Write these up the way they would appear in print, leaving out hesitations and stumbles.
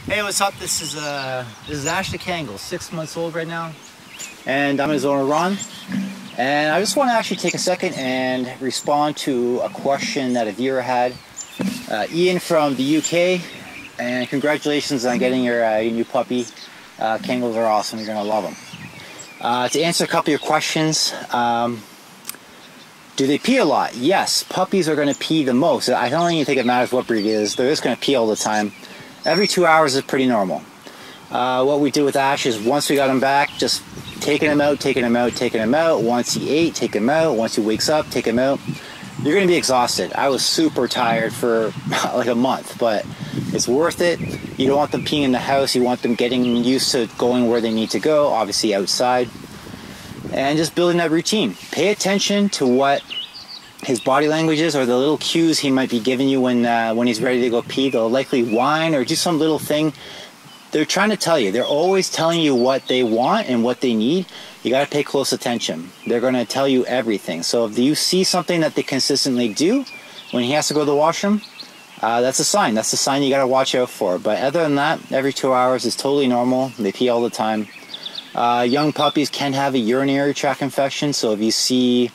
Hey, what's up? This is Ashley Kangal, 6 months old right now, and I'm his owner, Ron. And I just want to actually take a second and respond to a question that a viewer had. Ian from the UK, and congratulations on getting your new puppy. Kangals are awesome. You're gonna love them. To answer a couple of your questions, do they pee a lot? Yes, puppies are going to pee the most. I don't even think it matters what breed it is. They're just going to pee all the time. Every 2 hours is pretty normal. What we did with Ash is once we got him back, just taking him out, taking him out, taking him out. Once he ate, take him out. Once he wakes up, take him out. You're going to be exhausted. I was super tired for like a month, but it's worth it. You don't want them peeing in the house. You want them getting used to going where they need to go, obviously outside. And just building that routine. Pay attention to what his body language is, or the little cues he might be giving you when he's ready to go pee. They'll likely whine or do some little thing. They're trying to tell you. They're always telling you what they want and what they need. You got to pay close attention. They're going to tell you everything. So if you see something that they consistently do when he has to go to the washroom, that's a sign. That's a sign you got to watch out for. But other than that, every 2 hours is totally normal. They pee all the time. Young puppies can have a urinary tract infection, so if you see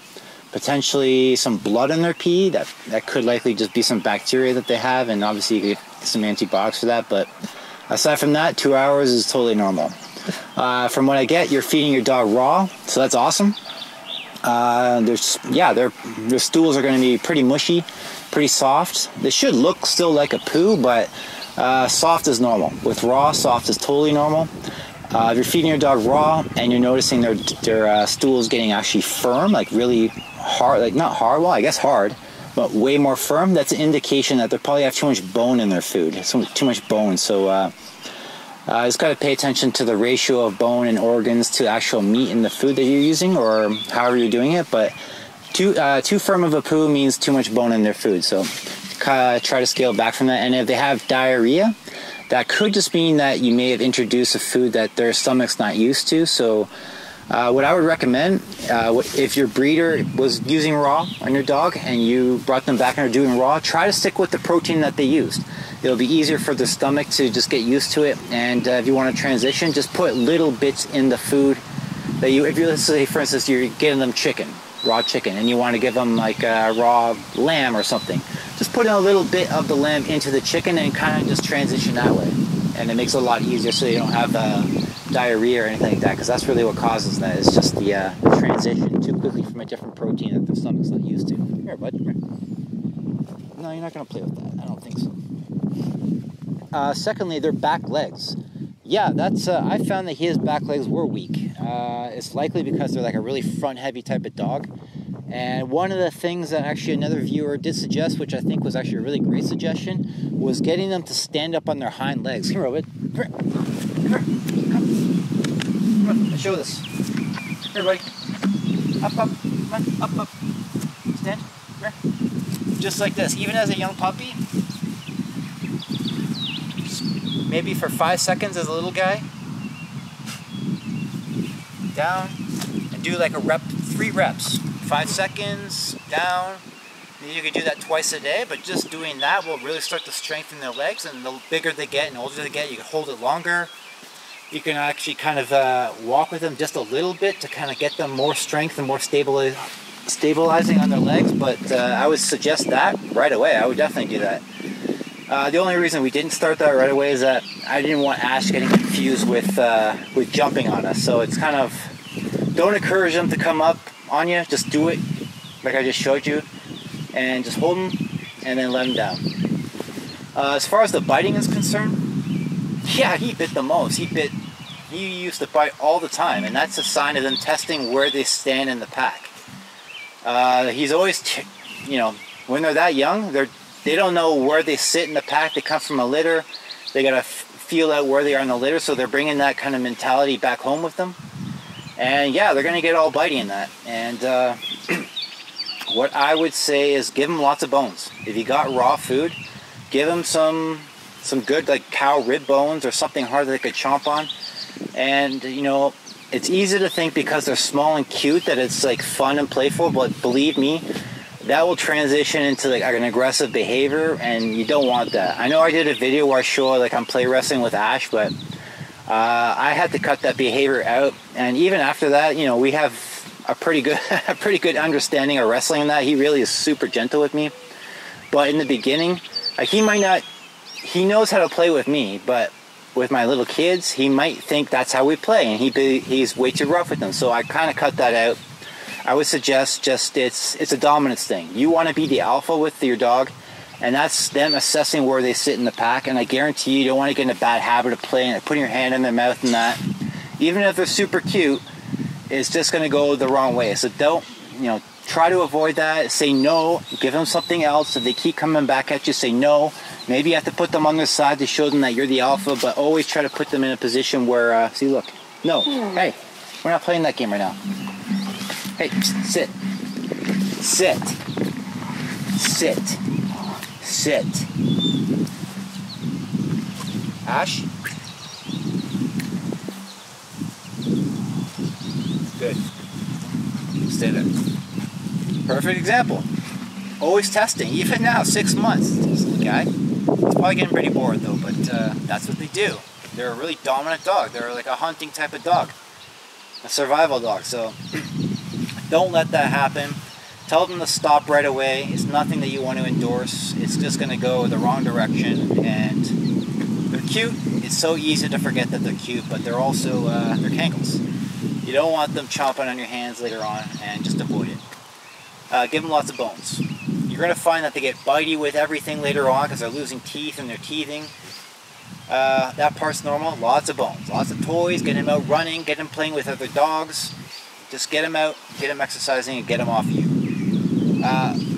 potentially some blood in their pee, that could likely just be some bacteria that they have, and obviously you get some antibiotics for that. But aside from that, 2 hours is totally normal. From what I get, you're feeding your dog raw, so that's awesome. Their stools are going to be pretty mushy, pretty soft. They should look still like a poo, but soft is normal. With raw, soft is totally normal. If you're feeding your dog raw and you're noticing their stool is getting actually firm, like really hard, like not hard, well I guess hard, but way more firm, that's an indication that they probably have too much bone in their food, too much bone. So just got to pay attention to the ratio of bone and organs to actual meat in the food that you're using, or however you're doing it. But too firm of a poo means too much bone in their food, so try to scale back from that. And if they have diarrhea, that could just mean that you may have introduced a food that their stomach's not used to. So what I would recommend, if your breeder was using raw on your dog and you brought them back and are doing raw, try to stick with the protein that they used. It'll be easier for the stomach to just get used to it. And if you want to transition, just put little bits in the food that if you, let's say for instance, you're getting them chicken, raw chicken, and you want to give them like raw lamb or something, just put in a little bit of the lamb into the chicken and kind of just transition that way. And it makes it a lot easier so you don't have diarrhea or anything like that, because that's really what causes that. It's just the transition too quickly from a different protein that the stomach's not used to. Here, bud. Here. No, you're not going to play with that. I don't think so. Secondly, their back legs. Yeah, that's. I found that his back legs were weak. It's likely because they're like a really front-heavy type of dog. And one of the things that actually another viewer did suggest, which I think was actually a really great suggestion, was getting them to stand up on their hind legs. Here, Robert. Come here. Come here. Come on. Let's show this. Here, buddy. Up, up. Come on. Up, up. Stand. Here. Just like this. Even as a young puppy, maybe for 5 seconds as a little guy, down, and do like a rep, 3 reps. 5 seconds, down. You could do that twice a day, but just doing that will really start to strengthen their legs, and the bigger they get and older they get, you can hold it longer. You can actually kind of walk with them just a little bit to kind of get them more strength and more stabilizing on their legs, but I would suggest that right away. I would definitely do that. The only reason we didn't start that right away is that I didn't want Ash getting confused with jumping on us, so it's kind of, don't encourage them to come up on you, just do it like I just showed you, and just hold them and then let them down. As far as the biting is concerned, yeah, he bit the most. He used to bite all the time, and that's a sign of them testing where they stand in the pack. He's always, when they're that young, they don't know where they sit in the pack. They come from a litter. They gotta feel out where they are in the litter, so they're bringing that kind of mentality back home with them. And yeah, they're going to get all bitey in that. And what I would say is give them lots of bones. If you got raw food, give them some good like cow rib bones or something hard that they could chomp on. And it's easy to think because they're small and cute that it's like fun and playful, but believe me, that will transition into like an aggressive behavior, and you don't want that. I know I did a video where I show like I'm play wrestling with Ash, but I had to cut that behavior out. And even after that, you know, we have a pretty good understanding of wrestling in that. He really is super gentle with me. But in the beginning, like he knows how to play with me, but with my little kids, he might think that's how we play, and he's way too rough with them. So I kind of cut that out. I would suggest just it's a dominance thing. You want to be the alpha with your dog, and that's them assessing where they sit in the pack. And I guarantee you don't want to get in a bad habit of playing, like putting your hand in their mouth and that. Even if they're super cute, it's just going to go the wrong way. So don't, you know, try to avoid that. Say no. Give them something else. If they keep coming back at you, say no. Maybe you have to put them on their side to show them that you're the alpha, but always try to put them in a position where, see, look, no, hey, we're not playing that game right now. Hey, sit. Sit. Sit. Sit. Ash? Good. Stay there. Perfect example. Always testing, even now, 6 months. This little guy. He's probably getting pretty bored though, but that's what they do. They're a really dominant dog. They're like a hunting type of dog. A survival dog, so don't let that happen. Tell them to stop right away. It's nothing that you want to endorse. It's just going to go the wrong direction, and they're cute. It's so easy to forget that they're cute, but they're also, they're Kangals. You don't want them chomping on your hands later on, and just avoid it. Give them lots of bones. You're going to find that they get bitey with everything later on because they're losing teeth and they're teething. That part's normal. Lots of bones, lots of toys. Get them out running, get them playing with other dogs. Just get them out, get them exercising, and get them off you.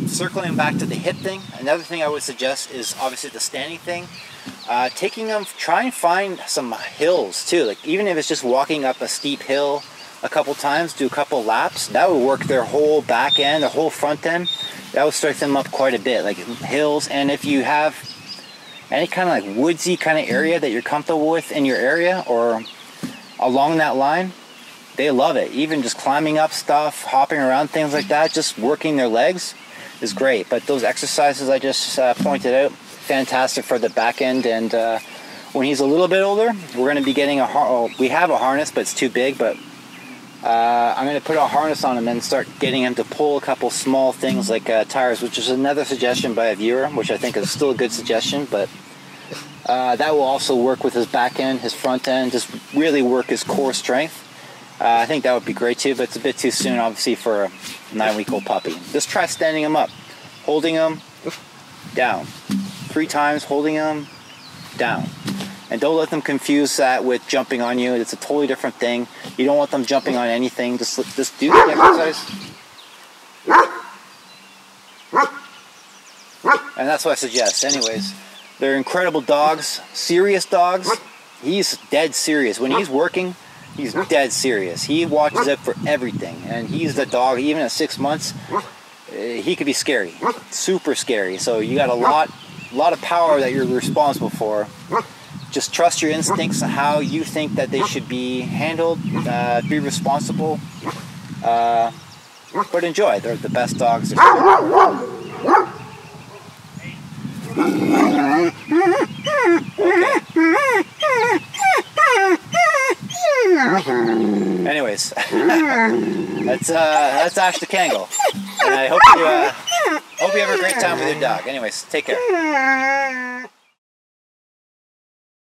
Circling back to the hip thing, another thing I would suggest is obviously the standing thing. Taking them, try and find some hills too. Like even if it's just walking up a steep hill a couple times, do a couple laps. That would work their whole back end, their whole front end. That would start them up quite a bit, like hills. And if you have any kind of like woodsy kind of area that you're comfortable with in your area or along that line, they love it. Even just climbing up stuff, hopping around, things like that, just working their legs is great. But those exercises I just pointed out, fantastic for the back end. And when he's a little bit older, we're going to be getting we have a harness, but it's too big. But I'm going to put a harness on him and start getting him to pull a couple small things like tires, which is another suggestion by a viewer, which I think is still a good suggestion. But that will also work with his back end, his front end, just really work his core strength. I think that would be great too, but it's a bit too soon, obviously, for a 9-week-old puppy. Just try standing him up, holding him down, 3 times, holding him down, and don't let them confuse that with jumping on you. It's a totally different thing. You don't want them jumping on anything. Just do the exercise, and that's what I suggest. Anyways, they're incredible dogs, serious dogs. He's dead serious when he's working. He's dead serious. He watches out for everything, and he's the dog. Even at 6 months, he could be scary, super scary. So you got a lot of power that you're responsible for. Just trust your instincts on how you think that they should be handled. Be responsible, but enjoy. They're the best dogs. Anyways, that's Ash the Kangal, and I hope you have a great time with your dog. Anyways, take care.